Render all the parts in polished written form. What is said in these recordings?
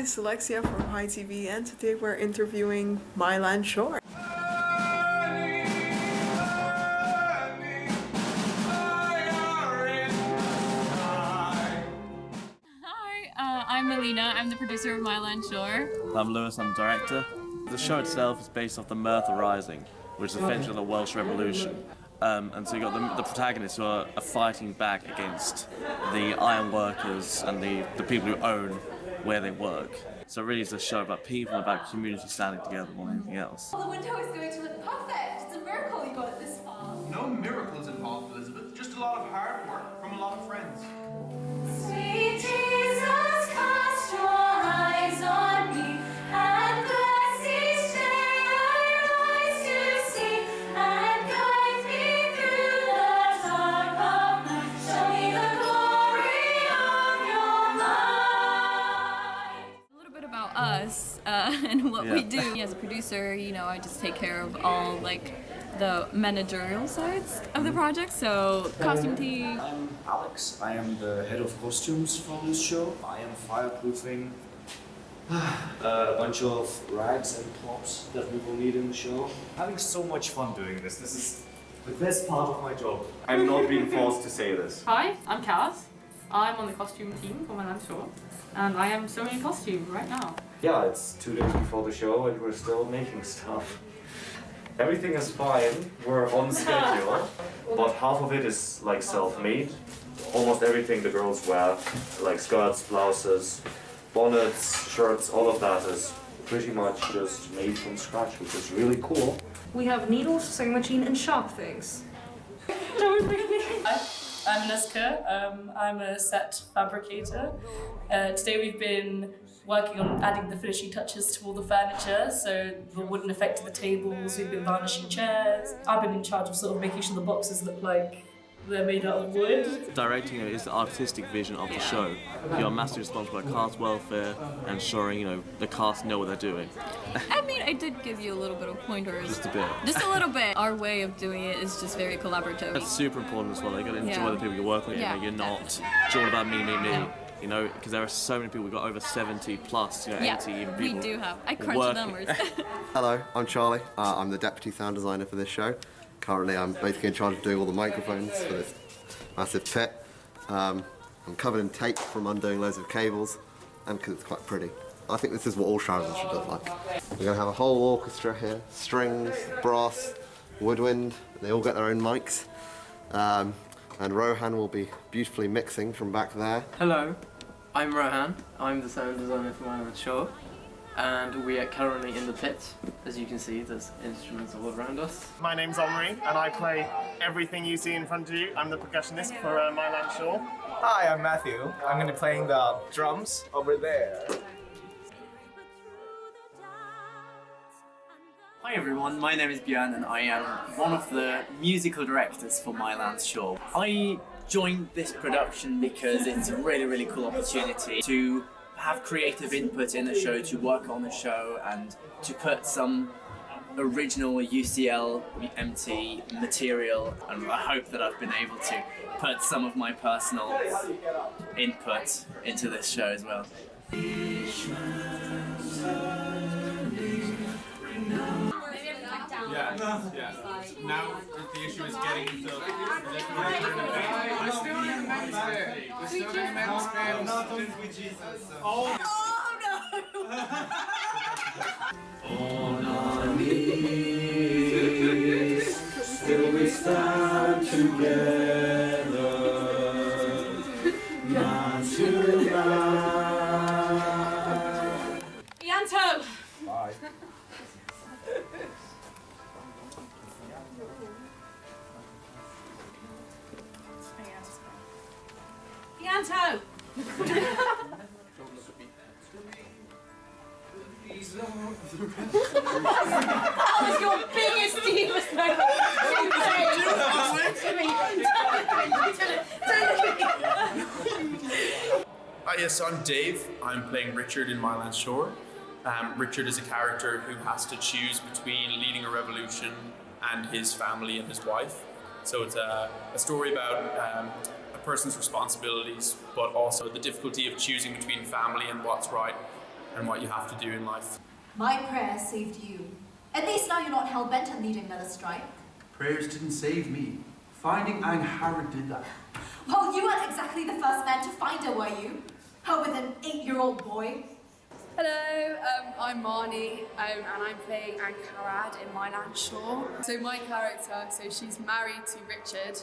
it's Alexia from PiTV, and today we're interviewing Mihaila Shore. I'm Mihaila, I'm the producer of Mihaila Shore. I'm Lewis, I'm the director. The show itself is based off the Merthyr Rising, which is essentially the Welsh Revolution. And so you've got the protagonists who are fighting back against the iron workers and the people who own where they work. So it really is a show about people and about community standing together more than anything else. Well, the window is going to look perfect. It's a miracle you got it this far. No miracles involved, Elizabeth. Just a lot of hard work from a lot of friends. Sweet Jesus, cast your eyes on me, and bless each day I rise to see, and guide me through the dark of night. Show me the glory of your light. A little bit about us and what we do. As a producer, you know, I just take care of all the managerial sides of the project, so costume team. I'm Alex. I am the head of costumes for this show. I am fireproofing a bunch of rags and props that we will need in the show. Having so much fun doing this. This is the best part of my job. I'm not being forced to say this. Hi, I'm Kaz. I'm on the costume team for Mihaila Shore, and I am sewing a costume right now. Yeah, it's 2 days before the show and we're still making stuff. Everything is fine, we're on schedule, but half of it is like self-made. Almost everything the girls wear, like skirts, blouses, bonnets, shirts, all of that is pretty much just made from scratch, which is really cool. We have needles, sewing machine, and sharp things. Don't make me. I'm Alexia. I'm a set fabricator. Today we've been working on adding the finishing touches to all the furniture, so the wooden effect of the tables, we've been varnishing chairs. I've been in charge of sort of making sure the boxes look like they're made out of wood. Directing is the artistic vision of the show. You're massively responsible for cast welfare and ensuring, the cast know what they're doing. I mean, I did give you a little bit of pointers. Just a bit. Just a little bit. Our way of doing it is just very collaborative. That's super important as well. You got to enjoy the people you're working with. You're not all about me. Because there are so many people. We've got over 70 plus, 80 even people. We do have. I crunch the numbers. Hello, I'm Charlie. I'm the deputy sound designer for this show. Currently, I'm basically in charge of doing all the microphones for this massive pit. I'm covered in tape from undoing loads of cables, and because it's quite pretty. I think this is what all shows should look like. We're going to have a whole orchestra here, strings, brass, woodwind. They all get their own mics. And Rohan will be beautifully mixing from back there. Hello, I'm Rohan. I'm the sound designer for Mihaila Shore, and we are currently in the pit. As you can see, there's instruments all around us. My name's Omri, and I play everything you see in front of you. I'm the percussionist for Mihaila Shore. Hi, I'm Matthew. I'm going to be playing the drums over there. Hi everyone, my name is Björn and I am one of the musical directors for Mihaila Shore. I joined this production because it's a really, really cool opportunity to have creative input in the show, to work on the show and to put some original UCL MT material, and I hope that I've been able to put some of my personal input into this show as well. Yeah. Now the issue is getting into Oh no! On our knees, still we stand together, man to man. Yanto! Bye. Yanto! That was your biggest deepest moment! Yes, so I'm Dave. I'm playing Richard in Mihaila Shore. Richard is a character who has to choose between leading a revolution and his family and his wife. So it's a story about a person's responsibilities, but also the difficulty of choosing between family and what's right, and what you have to do in life. My prayer saved you. At least now you're not hell-bent on leading another strike. Prayers didn't save me. Finding Angharad did that. Well, you weren't exactly the first man to find her, were you? Her with an 8-year-old boy. Hello, I'm Marnie, and I'm playing Angharad in My Land Shore. So my character, she's married to Richard,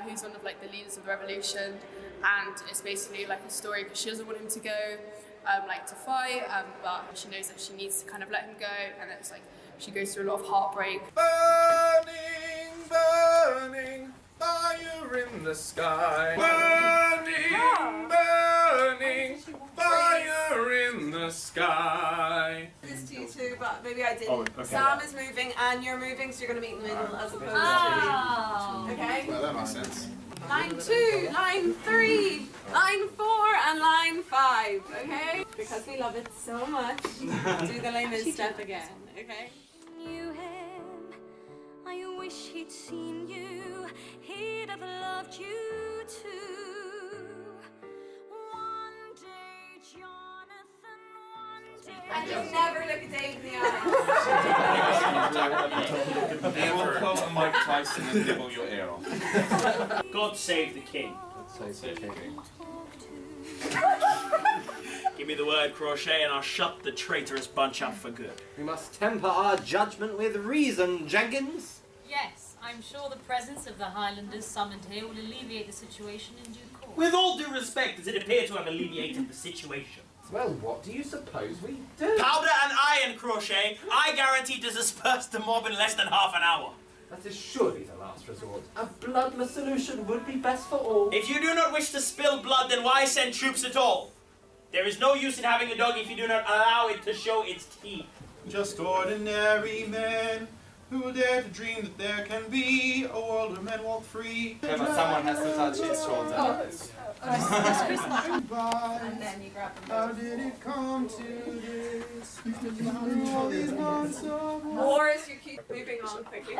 who's one of like the leaders of the revolution, and it's basically like a story because she doesn't want him to go to fight, but she knows that she needs to kind of let him go, and it's like she goes through a lot of heartbreak. Burning, burning, fire in the sky. Burning, burning, fire in the sky. This to you too, but maybe I didn't. Oh, okay. Sam is moving and you're moving, so you're going to meet in the middle as opposed to... Okay? Well, that makes sense. Line 2, line 3, line 4, and line 5, okay? Because we love it so much. Do the layman's step again, okay? Knew him, I wish he'd seen you, he'd have loved you too. One day, Jonathan, one day. And just never look at Dave in the eye. They will quote a Mike Tyson and nibble your ear off. God save the king. God save the king. Give me the word crochet and I'll shut the traitorous bunch up for good. We must temper our judgment with reason, Jenkins. Yes, I'm sure the presence of the Highlanders summoned here will alleviate the situation in due course. With all due respect, does it appear to have alleviated the situation? Well, what do you suppose we do? Powder and iron, Crochet. I guarantee to disperse the mob in less than half an hour. That is surely the last resort. A bloodless solution would be best for all. If you do not wish to spill blood, then why send troops at all? There is no use in having a dog if you do not allow it to show its teeth. Just ordinary men who dare to dream that there can be a world where men walk free. Yeah, but someone has to touch his shoulder. And then you grab them. How did it come to this? All these months of Or as you keep moving on quickly.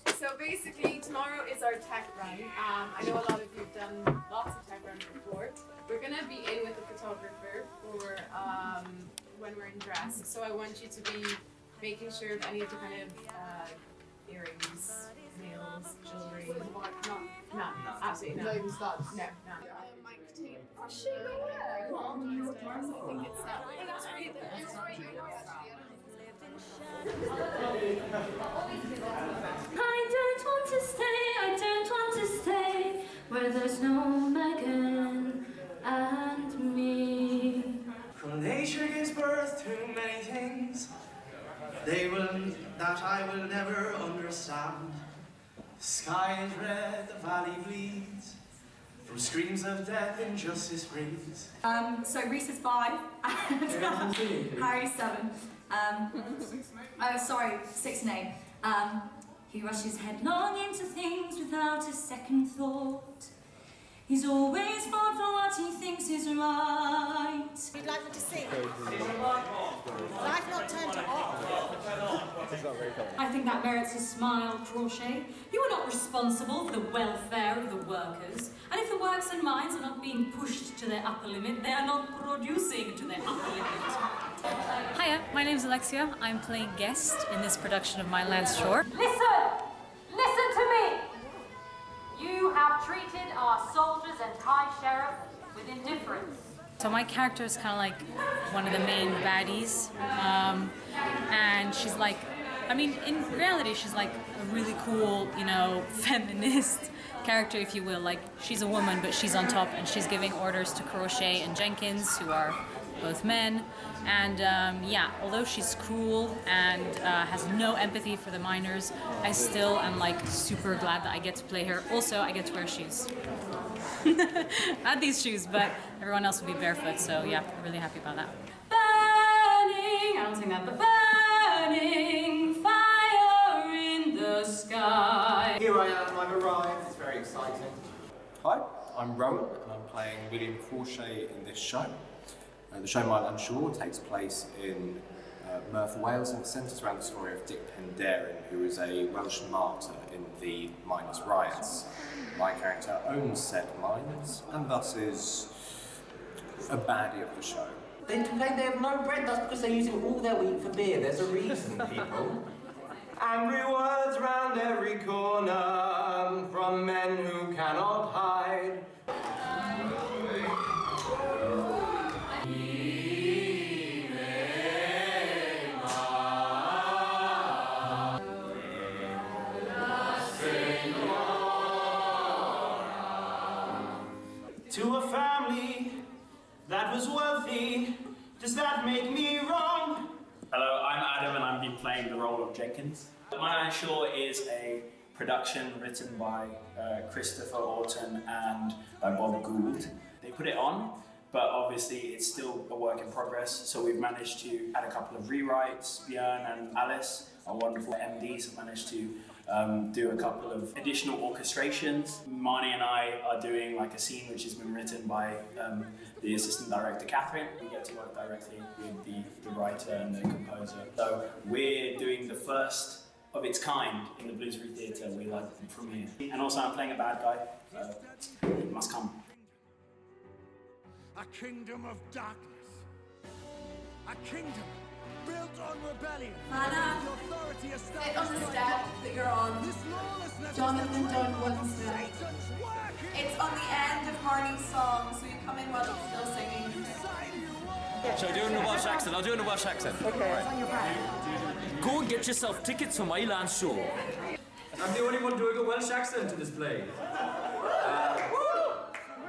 So basically, tomorrow is our tech run. I know a lot of you have done lots of tech runs before. We're going to be in with the photographer for when we're in dress. So I want you to be making sure that any of the kind of earrings, nails, jewelry, no, absolutely no. No, no. Mic tape. Oh shit, no way. I think it's that way. That's right there. That's right there. I don't want to stay, I don't want to stay where there's no Megan and me. For nature gives birth to many things that I will never understand. The sky is red, the valley bleeds. From screams of death, injustice breeds. So Reese is 5 and Harry's 7. Sorry, 6 and 8. He rushes headlong into things without a second thought. He's always fought for what he thinks is right. You'd like me to sing? Well, I've not turned it off. I think that merits a smile, Crochet. You are not responsible for the welfare of the workers. And if the works and minds are not being pushed to their upper limit, they are not producing to their upper limit. Hiya, my name's Alexia. I'm playing guest in this production of My Land Shore. Listen to me! You have treated our soldiers and High Sheriff with indifference. So my character is kind of like one of the main baddies, and she's like, I mean, in reality, she's like a really cool, feminist character, if you will. Like, she's a woman, but she's on top, and she's giving orders to Crochet and Jenkins, who are both men. And although she's cruel and has no empathy for the miners, I still am like super glad that I get to play her. Also, I get to wear shoes. I had these shoes, but everyone else would be barefoot, so yeah, I'm really happy about that. Burning, I don't sing that, but burning fire in the sky. Here I am, I've arrived, it's very exciting. Hi, I'm Rowan and I'm playing William Crochet in this show. The show My Land Shore takes place in Merthyr, Wales, and it centres around the story of Dick Penderyn, who is a Welsh martyr in the miners' riots. My character owns said mines and thus is a baddie of the show. They complain they have no bread, that's because they're using all their wheat for beer. There's a reason, people. Angry words round every corner from men who cannot hide. To a family that was wealthy, does that make me wrong? Hello, I'm Adam and I've been playing the role of Jenkins. My Shore is a production written by Christopher Orton and by Bob Gould. They put it on, but obviously it's still a work in progress, so we've managed to add a couple of rewrites. Björn and Alice, our wonderful MDs, have managed to do a couple of additional orchestrations. Marnie and I are doing like a scene which has been written by the assistant director Catherine. We get to work directly with the writer and the composer. So we're doing the first of its kind in the Bloomsbury Theatre. We're like the premiere. And also I'm playing a bad guy, so it must come. A kingdom of darkness. A kingdom built on rebellion. Hannah, sit on the step that you're on. Jonathan, don't go on the step. It's on the end of Marnie's song, so you come in while it's still singing. Shall I do it in a Welsh accent? I'll do it in a Welsh accent. Okay. Right. Go and get yourself tickets for my land show. I'm the only one doing a Welsh accent in this play.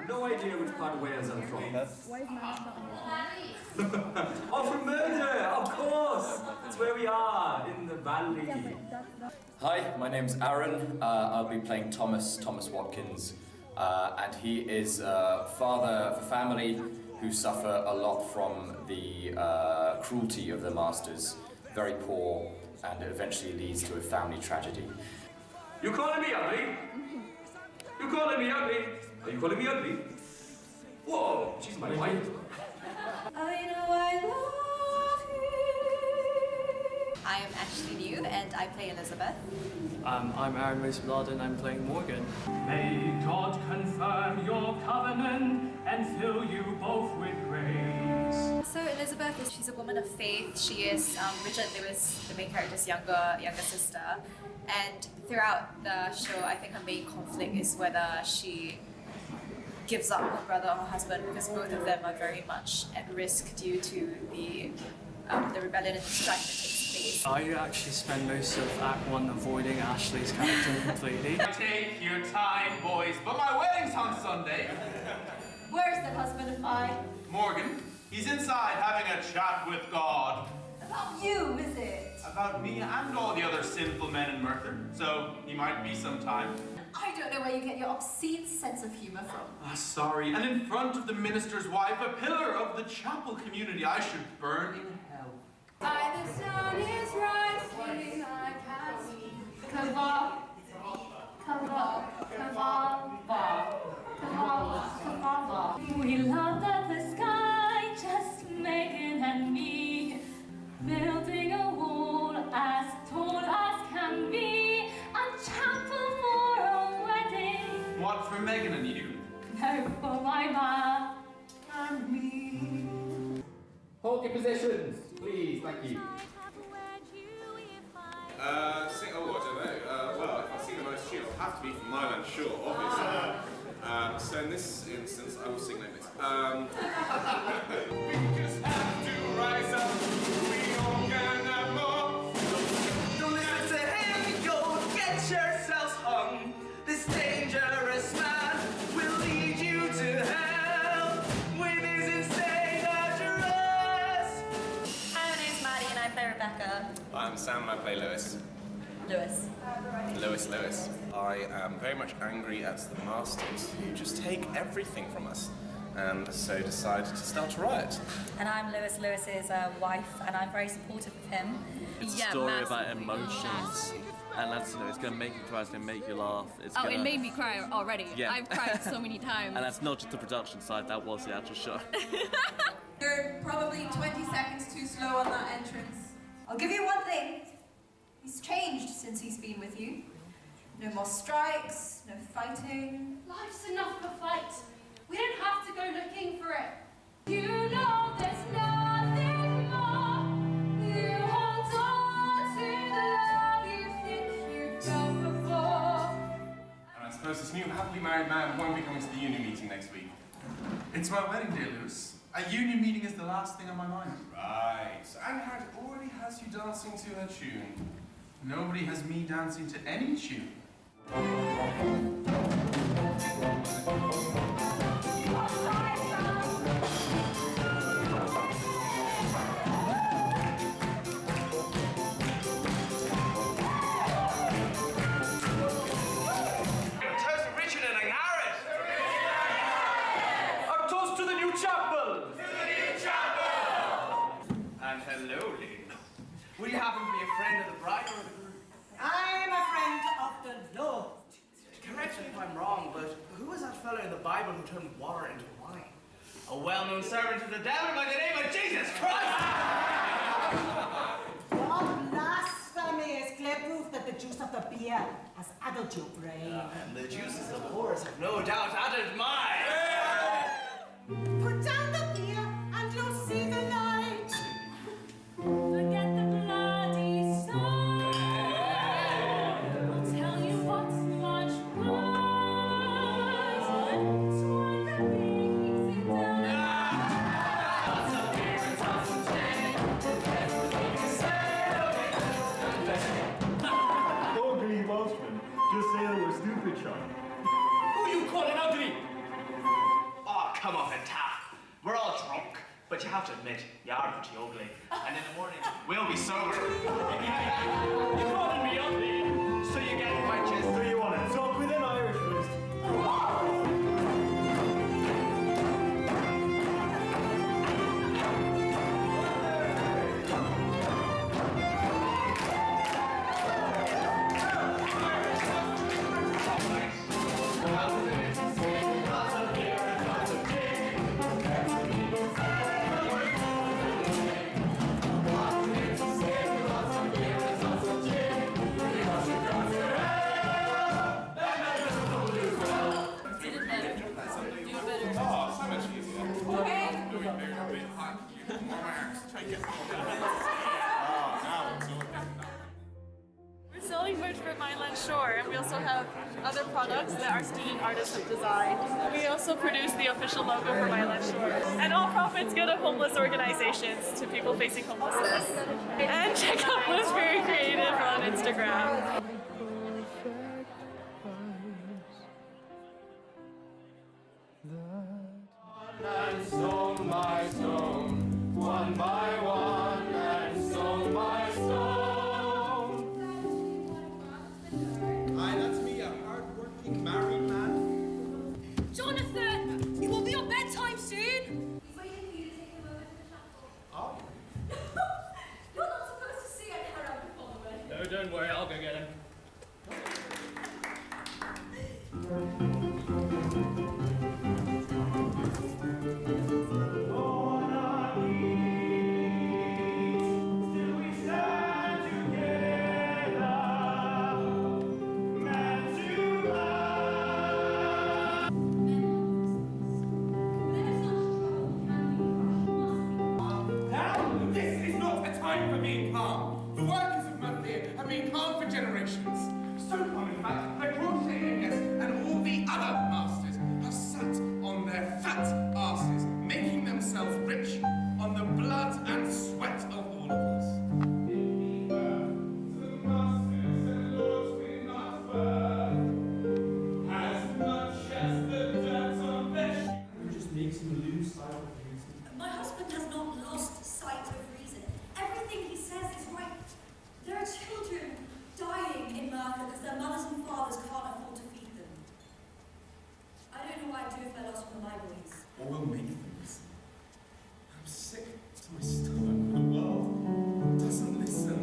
No idea which part of Wales I'm from. Oh, from Murder, of course! That's where we are, in the valley. Hi, my name's Aaron. I'll be playing Thomas Watkins. And he is a father of a family who suffer a lot from the cruelty of their masters. Very poor, and it eventually leads to a family tragedy. You calling me ugly? You calling me ugly? Are you calling me ugly? Whoa, she's my wife. I know I love you. I am Ashley New and I play Elizabeth. I'm Aaron Moosblad and I'm playing Morgan. May God confirm your covenant and fill you both with grace. So Elizabeth, she's a woman of faith. She is Richard Lewis, the main character's younger sister. And throughout the show, I think her main conflict is whether she gives up her brother or her husband, because both of them are very much at risk due to the rebellion and the strike that takes place. I actually spend most of Act 1 avoiding Ashley's character completely. Take your time, boys, but my wedding's on Sunday. Where's the husband of mine? Morgan, he's inside having a chat with God. About you, is it? About me and all the other sinful men in Merthyr, so he might be sometime. I don't know where you get your obscene sense of humour from. Sorry, and in front of the minister's wife, a pillar of the chapel community, I should burn in hell. By the sun is rising, I can see. Kaval, kaval, kaval, kaval, kaval. We love that the sky, just Megan and me, building a wall as tall as can be, a chapel for a wedding. What for Megan and you? No, for my man. And me. Hold your positions, please, thank you. I don't know. Well, if I sing a nice tune, it'll have to be from Myland Shore, obviously. So in this instance, I will sing like this. We just have to rise up. We all can have more. Don't listen to him, you'll get yourselves hung. This dangerous man will lead you to hell with his insane address. Hi, my name's Maddie and I play Rebecca. I'm Sam and I play Lewis. Lewis. Lewis. I am very much angry at the masters who just take everything from us, and so decided to start a riot. And I'm Lewis's wife, and I'm very supportive of him. It's a story about emotions, and that's, it's going to make you cry, it's going to make you laugh. It made me cry already. Yeah. I've cried so many times. And that's not just the production side, that was the actual show. You're probably 20 seconds too slow on that entrance. I'll give you one thing. He's changed since he's been with you. No more strikes, no fighting. Life's enough of a fight. We don't have to go looking for it. You happily married man won't be coming to the union meeting next week. It's my wedding day, Lewis. A union meeting is the last thing on my mind. Right. So Anne-Harriet already has you dancing to her tune. Nobody has me dancing to any tune. Will you happen to be a friend of the bride or the groom? I'm a friend of the Lord. Correct me if I'm wrong, but who was that fellow in the Bible who turned water into wine? A well-known servant of the devil by the name of Jesus Christ! Your blasphemy is clear proof that the juice of the beer has addled your brain. And the juices of the whores have no doubt added mine! Put down the beer and you'll see the light. Forget the bloody soul. I'll tell you what's much worse. Swine the pigs in Ugly Welshman. Just say that we're stupid, Sean. Who are you calling ugly? Oh, come off it, Taff. We're all drunk. But you have to admit, you are pretty ugly. And in the morning, we'll be sober. You calling me ugly? So you get my gist. Do you want to talk with an Irish priest? We're selling merch for Mihaila Shore, and we also have other products that our student artists have designed. We also produce the official logo for Mihaila Shore. And all profits go to homeless organizations, to people facing homelessness. And check out Blue's Very Creative on Instagram. And stone by stone, one by one, and stone by stone. Aye, that's me, a hard-working married man. Jonathan, you will be on bedtime soon. Oh. You're not supposed to see it, Harry, before the wedding. No, don't worry, I'll go get him. This is not a time for being calm. The workers of Muthley have been calm for generations. So calm, in fact, that Crochet, yes, and all the other masters have sat on their fat asses, making themselves rich on the blood and sweat of all of us. My husband has not lost sight of reason. Everything he says is right. There are children dying in Merthyr because their mothers and fathers can't afford to feed them. I don't know what I'd do if I lost one of my boys. Or we'll make them listen. I'm sick to my stomach. The world doesn't listen.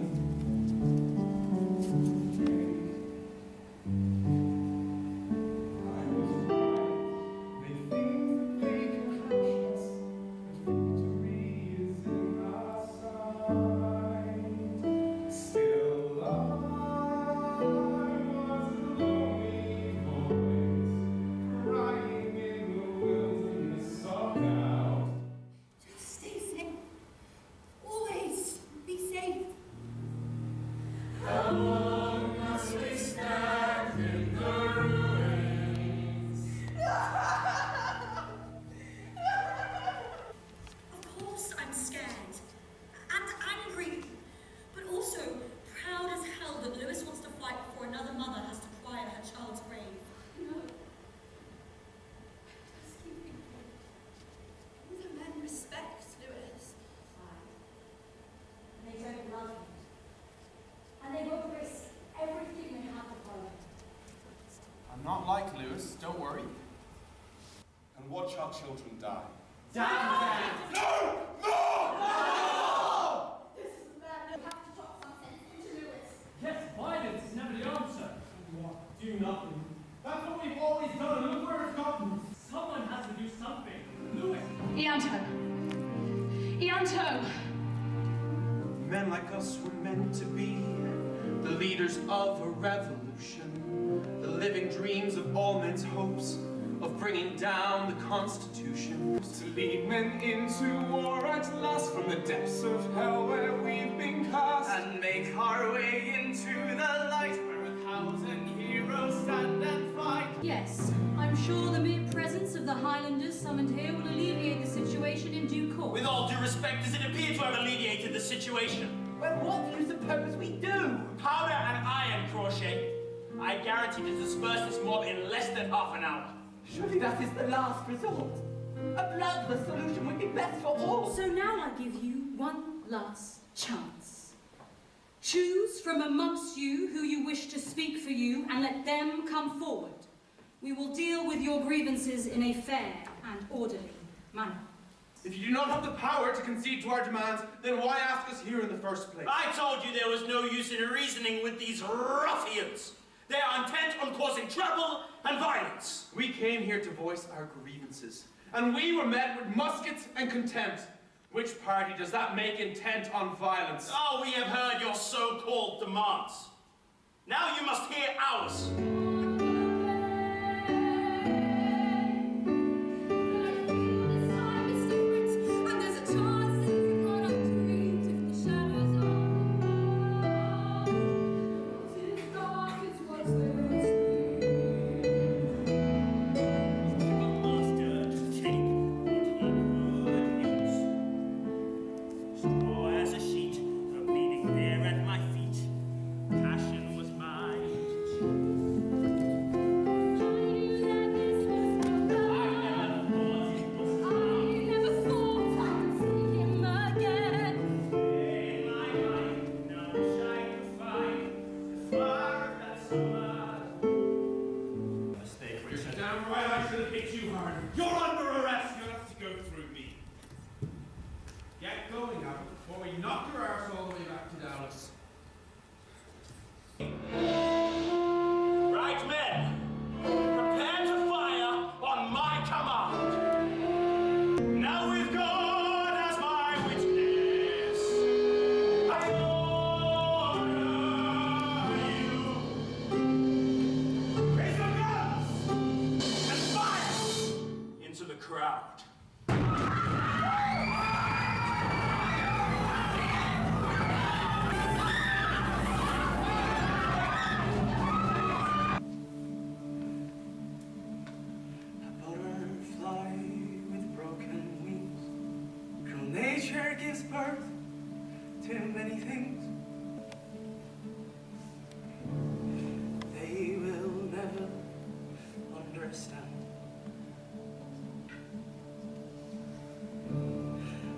Crying in the wilderness of watch our children die. Damn! No! No! No! This is bad. You have to talk some sense into Lewis. Yes, violence is never the answer. Do nothing. That's what we've always done. Look where it's gotten. Someone has to do something. Lewis! Ianto! Ianto! Men like us were meant to be the leaders of a revolution, the living dreams of all men's hopes of bringing down the Constitution. To lead men into war at last from the depths of hell where we've been cast, And make our way into the light where 1,000 heroes stand and fight. Yes, I'm sure the mere presence of the Highlanders summoned here will alleviate the situation in due course. With all due respect, does it appear to have alleviated the situation? Well, what do you suppose we do? Powder and iron, Crochet. I guarantee to disperse this mob in less than half an hour. Surely that is the last resort. A bloodless solution would be best for all. So now I give you one last chance. Choose from amongst you who you wish to speak for you and let them come forward. We will deal with your grievances in a fair and orderly manner. If you do not have the power to concede to our demands, then why ask us here in the first place? I told you there was no use in reasoning with these ruffians. They are intent on causing trouble and violence. We came here to voice our grievances, and we were met with muskets and contempt. Which party does that make intent on violence? Oh, we have heard your so-called demands. Now you must hear ours.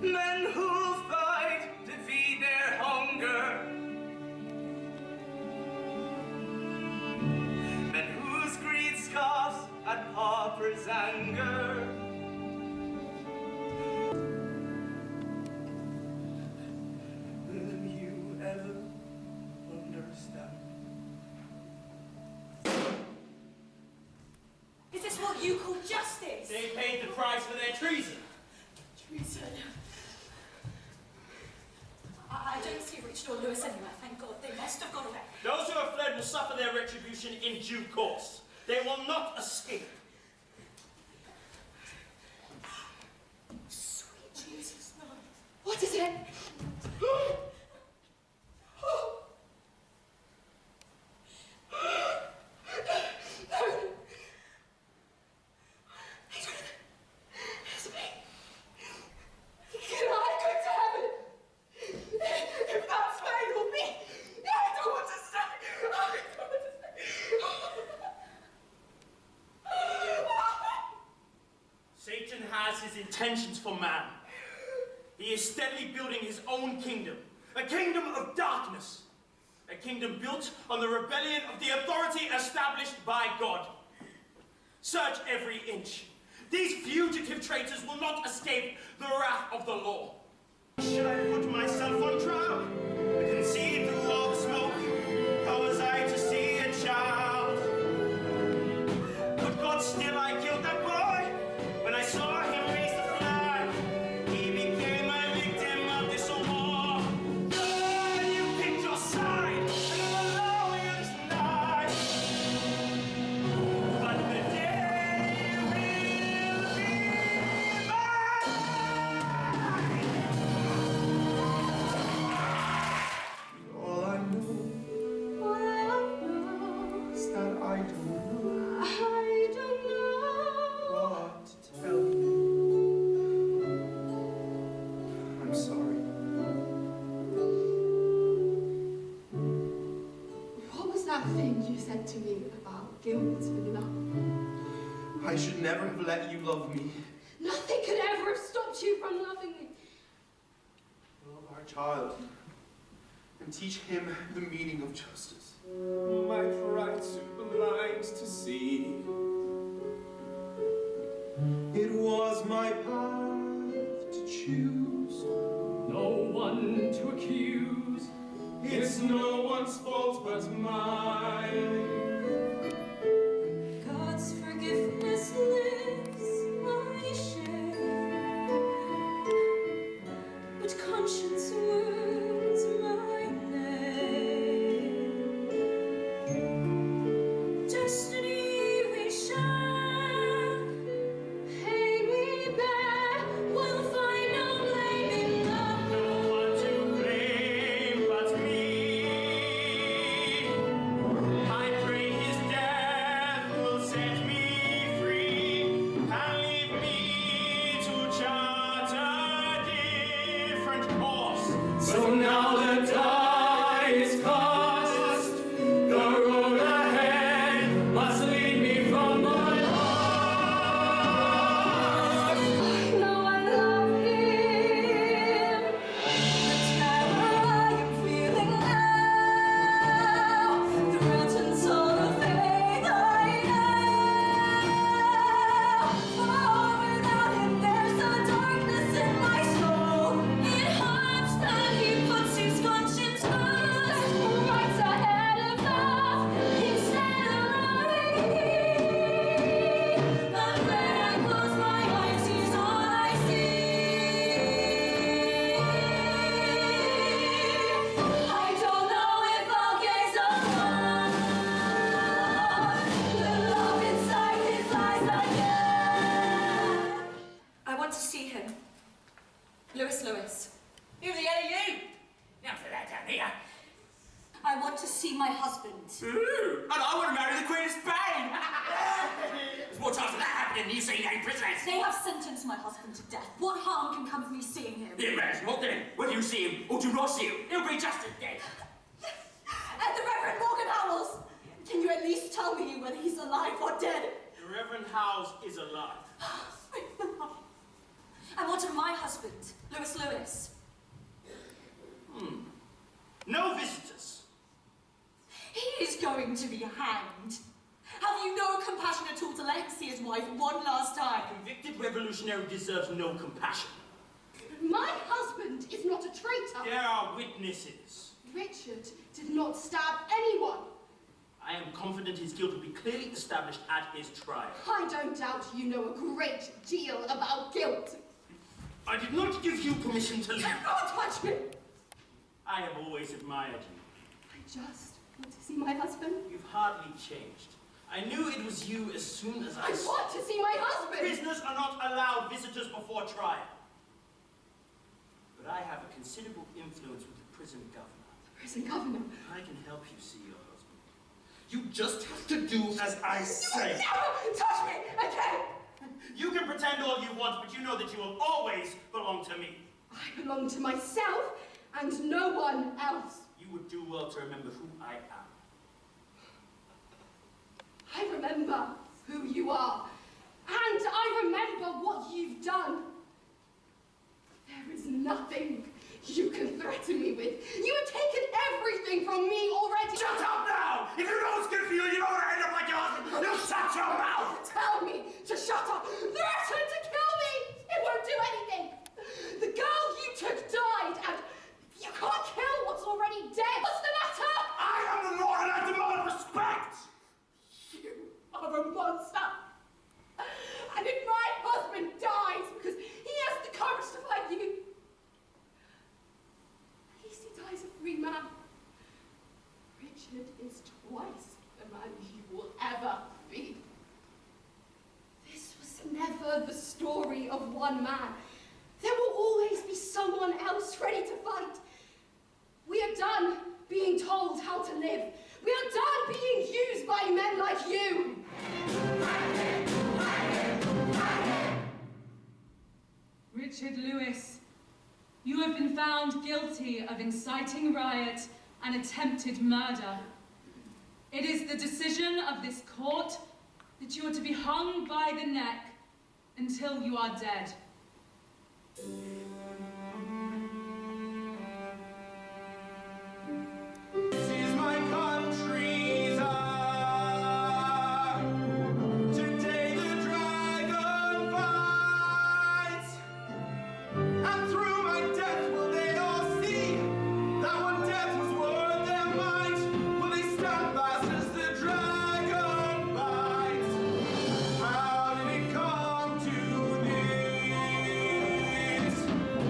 Men who fight to feed their hunger. Men whose greed scoffs at pauper's anger. Will you ever understand? Is this what you call justice? They paid the price for their treason. Treason? I don't see Richard or Lewis anywhere, thank God. They must have gone away. Those who have fled will suffer their retribution in due course. They will not escape. Sweet Jesus, no. What is it? Satan has his intentions for man. He is steadily building his own kingdom, a kingdom of darkness, a kingdom built on the rebellion of the authority established by God. Search every inch, These fugitive traitors will not escape the wrath of the law. Should I put myself on trial? I can see through all the smoke. How was I to see a child? But God, still I killed that boy. When I saw him raise the flag, he became a victim of this war. You picked your side, and I'm alone in this night. But the day will be all I know is that I don't know what to tell you. I'm sorry. What was that thing you said to me about guilt and love? I should never have let you love me. Nothing could ever have stopped you from loving me. Love our child and teach him the meaning of justice. My pride's too blind to see. It was my path to choose. No one to accuse. It's no one's fault but mine. God's forgiveness lifts my shame, but conscience wounds my name. Destiny we share, pay me back, we'll find no blame in love. No one to blame but me. I pray his death will set me free and leave me to chart a different course. So now the die is cast. The road ahead must lead me from my heart. I know I love him. The terror I am feeling now, the rotten soul of faith I am. For without him there's a darkness in my soul. It hurts that he puts his conscience first, right ahead of love instead of loving. But when I close my eyes, he's all I see. I don't know if I'll gaze upon the love inside his eyes again. I want to see him. Lewis. Who the hell are you? Now for that down here. I want to see my husband. Ooh, and I want to marry the Queen of Spain. There's more chance of that happening than you seeing any prisoners. They have sentenced my husband to death. What harm can come of me seeing him? Imagine what then? Whether you see him or do not see him, he'll be just as dead. And the Reverend Morgan Howells! Can you at least tell me whether he's alive or dead? The Reverend Howells is alive. And what of my husband, Lewis? No visitors. He is going to be hanged. Have you no compassion at all to Alexia's wife one last time? A convicted revolutionary deserves no compassion. My husband is not a traitor. There are witnesses. Richard did not stab anyone. I am confident his guilt will be clearly established at his trial. I don't doubt you know a great deal about guilt. I did not give you permission to leave. Don't touch me! I have always admired you. I just want to see my husband. You've hardly changed. I knew it was you as soon as I want to see my husband! Prisoners are not allowed visitors before trial. But I have a considerable influence with the prison governor. The prison governor? I can help you see your husband. You just have to do as I say. Never touch me again! You can pretend all you want, but you know that you will always belong to me. I belong to myself and no one else. You would do well to remember who I am. I remember who you are, and I remember what you've done. There is nothing you can threaten me with. You have taken everything from me already. Shut up now! If you know what's good for you, you don't want to end up like your husband. You shut your mouth! Tell me to to shut up, threatened to kill me. It won't do anything. The girl you took died, and you can't kill what's already dead. What's the matter? I am the Lord and I demand respect! You are a monster. And if my husband dies because he has the courage to fight you, at least he dies a free man. Richard is twice the man you will ever be. This was never the story of one man. There will always be someone else ready to fight. We are done being told how to live. We are done being used by men like you. Richard Lewis, you have been found guilty of inciting riot and attempted murder. It is the decision of this court that you are to be hung by the neck until you are dead. This is my country's hour. Today the dragon bites, and through my death will they all see that when death was worth their might, will they stand fast as the dragon bites? How did it come to this?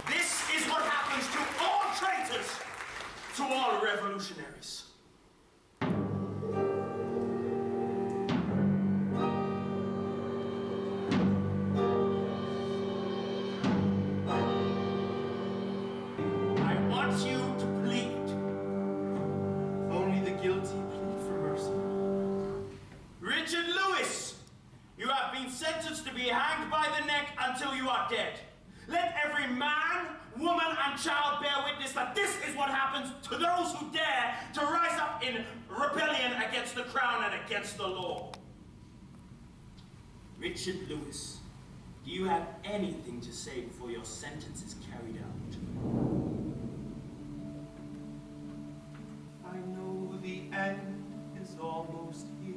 This is what happens to all traitors, to all revolutionaries. I want you to plead. Only the guilty plead for mercy. Richard Lewis, you have been sentenced to be hanged by the neck until you are dead. Let every man, woman, and child bear witness that this is what happens to those who dare to rise up in rebellion against the crown and against the law. Richard Lewis, do you have anything to say before your sentence is carried out? I know the end is almost here.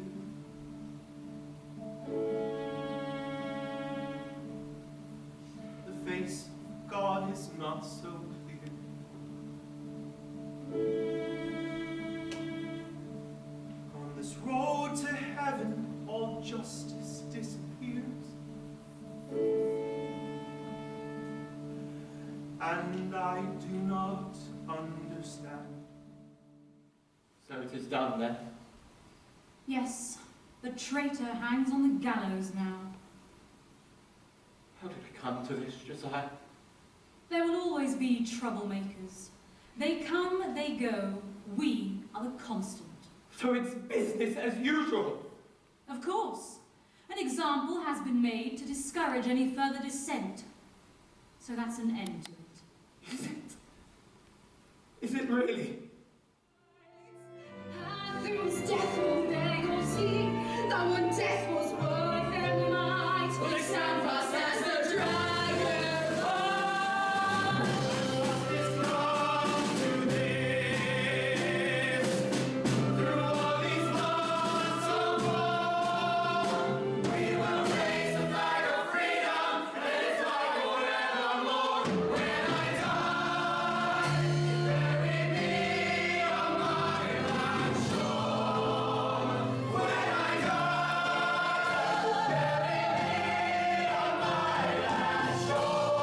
The face of God is not so clear. On this road to heaven, all justice disappears. And I do not understand. So it is done then. Yes, the traitor hangs on the gallows now. How did it come to this, Josiah? There will always be troublemakers. They come, they go. We are the constant. So it's business as usual. Of course. An example has been made to discourage any further dissent. So that's an end to it. Is it really? Through death will they all see that when death was worth their might, will they stand fast as the dragon falls? It's come to this. Through all these months of war, we will raise the flag of freedom and it's like forevermore. When I die, bury me on my land shore. When I die, bury me on my land shore.